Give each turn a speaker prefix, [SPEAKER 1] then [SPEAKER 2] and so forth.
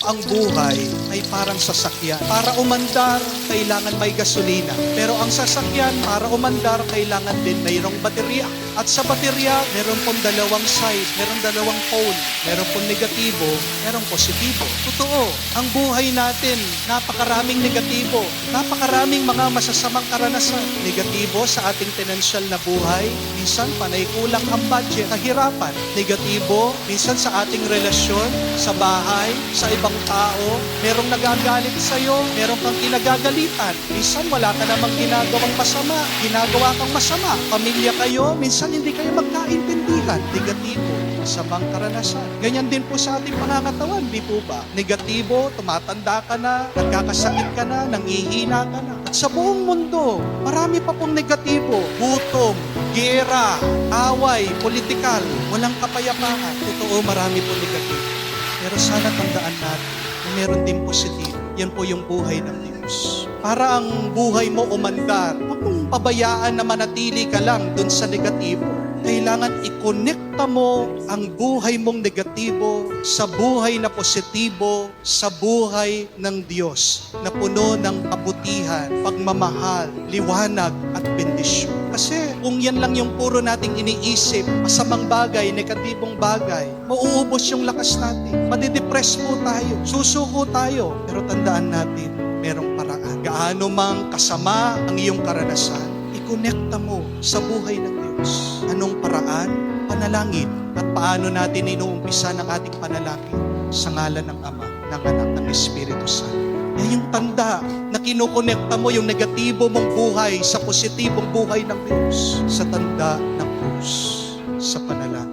[SPEAKER 1] ang buhay ay parang sasakyan. Para umandar, kailangan may gasolina. Pero ang sasakyan, para umandar, kailangan din mayroong baterya. At sa baterya, meron pong dalawang side, meron dalawang pole, meron pong negatibo, meron positibo. Totoo, ang buhay natin, napakaraming negatibo, napakaraming mga masasamang karanasan. Negatibo sa ating financial na buhay, minsan panay kulang ang budget, kahirapan. Negatibo, minsan sa ating relasyon, sa bahay, sa ibang tao, merong nagagalit sa'yo, meron kang kinagagalitan. Minsan wala ka namang ginagawang masama, ginagawa kang masama. Pamilya kayo, minsan hindi kayo magkaintindihan. Negatibo, masamang karanasan. Ganyan din po sa ating pangangatawan, di po ba? Negatibo, tumatanda ka na, nagkakasakit ka na, nangihina ka na. At sa buong mundo, marami pa pong negatibo. Gutom, gera, away, politikal, walang kapayapaan. Totoo, marami pong negatibo. Pero sana tandaan natin na meron din positibo. Yan po yung buhay ng Diyos. Para ang buhay mo umandar, huwag mong pabayaan na manatili ka lang dun sa negatibo. Kailangan i-connecta mo ang buhay mong negatibo sa buhay na positibo, sa buhay ng Diyos na puno ng kabutihan, pagmamahal, liwanag at bendisyon. Kasi kung yan lang yung puro nating iniisip, masamang bagay, negatibong bagay, mauubos yung lakas natin. Madidepress po tayo, susuko tayo. Pero tandaan natin, merong paraan. Gaano mang kasama ang iyong karanasan, i-connecta mo sa buhay ng Diyos. Anong paraan? Panalangin. At paano natin inuumpisa ng ating panalangin? Sa ngalan ng Ama, ng Anak, ng Espiritu Santo. Yan yung tanda na kinukonekta mo yung negatibo mong buhay sa positibong buhay ng Diyos. Sa tanda ng krus, sa panalangin.